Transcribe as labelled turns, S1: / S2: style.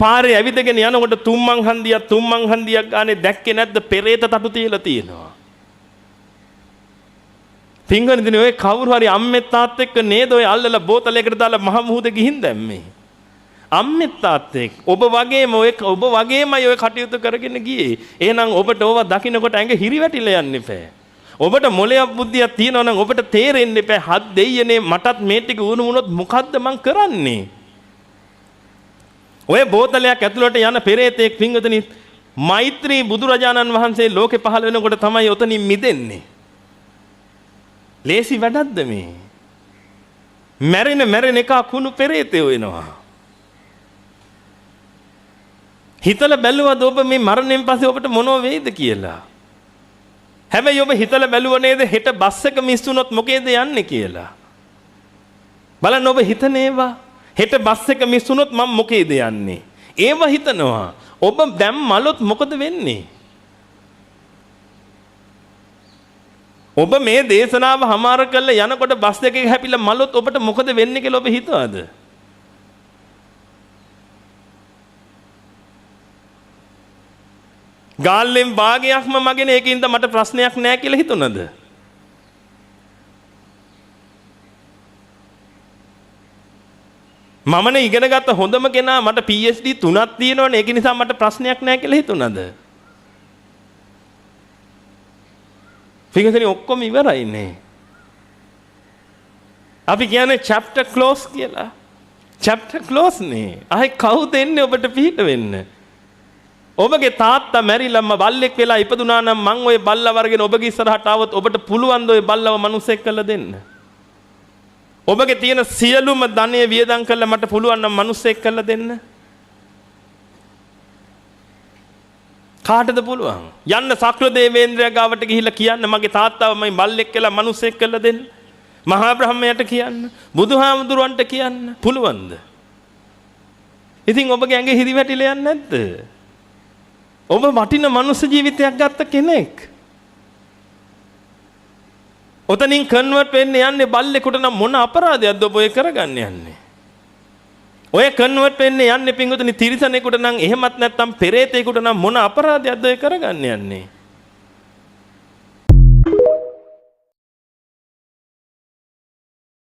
S1: පාරේ ඇවිදගෙන යනකොට තුම්මන් හන්දියක් ගානේ දැක්කේ නැද්ද පෙරේත තටු තියලා තියෙනවා. පින්වන්දිනේ ඔය කවුරු හරි අම්මෙත් තාත්තෙක් නේද ඔය අල්ලලා බෝතලයකට දාලා මහ මුහුදේ ගිහින් දැම්මේ. අම්මෙත් තාත්තෙක් ඔබ වගේමයි ඔය කටයුතු කරගෙන ගියේ. එහෙනම් ඔබට ඕවා දකින්නකොට ඇඟ හිරිවැටිලා යන්න එපා. ඔබට මොලයක් බුද්ධියක් තියෙනවා නම් ඔබට තේරෙන්න එපා. හත් දෙයියනේ මටත් මේ ටික වුණොත් මොකද්ද මං කරන්නේ? ඔය බෝතලයක් ඇතුළට යන පෙරේතෙක් පින්වතුනි මෛත්‍රී බුදුරජාණන් වහන්සේ ලෝකේ පහළ වෙනකොට තමයි ඔතනින් මිදෙන්නේ. ලේසි වැඩක්ද මේ? මැරෙන එක කුණු පෙරේතයෝ වෙනවා. හිතලා බැලුවද ඔබ මේ මරණයෙන් පස්සේ ඔබට මොනව වෙයිද කියලා? හැබැයි ඔබ හිතලා බැලුව නේද හෙට බස් එක මිස් වුණොත් මොකේද යන්නේ කියලා? බලන්න ඔබ හිතනේවා හෙට බස් එක මිස් වුණොත් මම මොකේද යන්නේ? ඒව හිතනවා. ඔබ දැන් මලොත් මොකද වෙන්නේ? ඔබ මේ දේශනාව හමාර කරලා යනකොට බස් එකේ හැපිලා මලොත් ඔබට මොකද වෙන්නේ කියලා ඔබ හිතවද? ගාල්ලෙන් භාගයක්ම මගෙන ඒකින්ද මට ප්‍රශ්නයක් නැහැ කියලා හිතුණද? මමනේ ඉගෙන ගත්ත හොඳම කෙනා මට PhD 3ක් තියෙනවනේ ඒක නිසා මට ප්‍රශ්නයක් නැහැ කියලා හිතුණද? පිටින් ඔක්කොම ඉවරයිනේ. අපි කියන්නේ chapter close කියලා. chapter close නේ. ආයි කවුද එන්නේ ඔබට පිට වෙන්න? ඔබගේ තාත්තා මැරිලාම බල්ලෙක් වෙලා ඉපදුනා නම් මං ওই බල්ලා වර්ගෙන ඔබගේ ඉස්සරහට ආවොත් ඔබට පුළුවන් ද ওই බල්ලව මිනිසෙක් කරලා දෙන්න? ඔබගේ තියෙන සියලුම ධනෙ වියදම් කරලා මට පුළුවන් නම් මිනිසෙක් කරලා දෙන්න? කාටද පුළුවන්? යන්න සක්‍ර දේවේන්ද්‍රයා ගාවට ගිහිල්ලා කියන්න මගේ තාත්තාව මම බල්ලෙක් කියලා මිනිසෙක් කරලා දෙන්න. මහා බ්‍රහ්මයාට කියන්න. බුදුහාමුදුරන්ට කියන්න. පුළුවන්ද? ඉතින් ඔබගේ ඇඟේ හිරි වැටිලා යන්නේ නැද්ද? ඔබ වටින මනුස්ස ජීවිතයක් ගත්ත කෙනෙක්. ඔතනින් කන්වර්ට් වෙන්න යන්නේ බල්ලෙකුට නම් මොන අපරාධයක්ද ඔබ ඔය කරගන්න යන්නේ? ඔය කන්වර්ට් වෙන්න යන්නේ පින්වතුනි තිරිසනෙකුට නම් එහෙමත් නැත්නම් පෙරේතෙකුට නම් මොන අපරාධයක්ද ඔය කරගන්න යන්නේ?